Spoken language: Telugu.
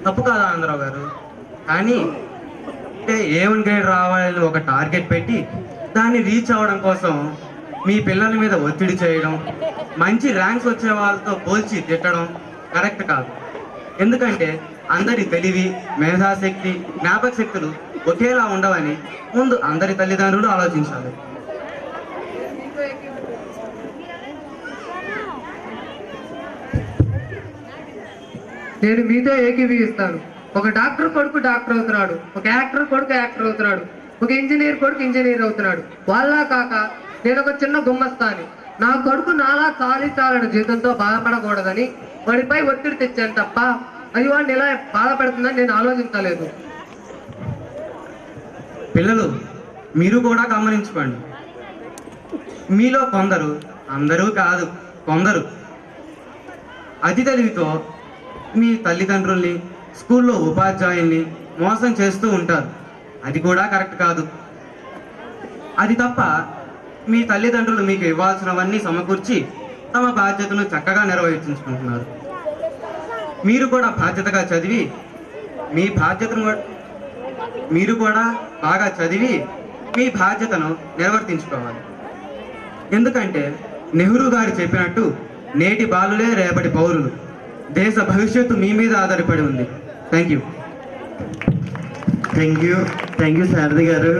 తప్పు కాదా ఆనందరావు గారు? కానీ అంటే A1 గ్రేడ్ రావాలని ఒక టార్గెట్ పెట్టి దాన్ని రీచ్ అవ్వడం కోసం మీ పిల్లల మీద ఒత్తిడి చేయడం, మంచి ర్యాంక్స్ వచ్చే వాళ్ళతో పోల్చి తిట్టడం కరెక్ట్ కాదు. ఎందుకంటే అందరి తెలివి, మేధాశక్తి, జ్ఞాపక శక్తులు ఒకేలా ఉండవని ముందు అందరి తల్లిదండ్రులు ఆలోచించాలి. నేను మీతో ఏకీభవిస్తాను. ఒక డాక్టర్ కొడుకు డాక్టర్ అవుతున్నాడు, ఒక యాక్టర్ కొడుకు యాక్టర్ అవుతున్నాడు, ఒక ఇంజనీర్ కొడుకు ఇంజనీర్ అవుతున్నాడు. వాళ్ళ కాక నేను ఒక చిన్న గుమ్మస్తాని. నా కొడుకు నాలా చాలని జీవితంతో బాధపడకూడదని వాడిపై ఒత్తిడి తెచ్చాను తప్ప అది వాడిని ఎలా బాధపడుతుందని నేను ఆలోచించలేదు. పిల్లలు, మీరు కూడా గమనించుకోండి. మీలో కొందరు, అందరూ కాదు కొందరు, అతి తెలివితో మీ తల్లిదండ్రుల్ని, స్కూల్లో ఉపాధ్యాయుల్ని మోసం చేస్తూ ఉంటారు. అది కూడా కరెక్ట్ కాదు. అది తప్ప మీ తల్లిదండ్రులు మీకు ఇవ్వాల్సినవన్నీ సమకూర్చి తమ బాధ్యతను చక్కగా నిర్వహించుకుంటున్నారు. మీరు కూడా బాధ్యతగా చదివి మీరు కూడా బాగా చదివి మీ బాధ్యతను నిర్వర్తించుకోవాలి. ఎందుకంటే నెహ్రూ గారు చెప్పినట్టు నేటి బాలులే రేపటి పౌరులు. దేశ భవిష్యత్తు మీ మీద ఆధారపడి ఉంది. Thank you. థ్యాంక్ యూ సారథి గారు.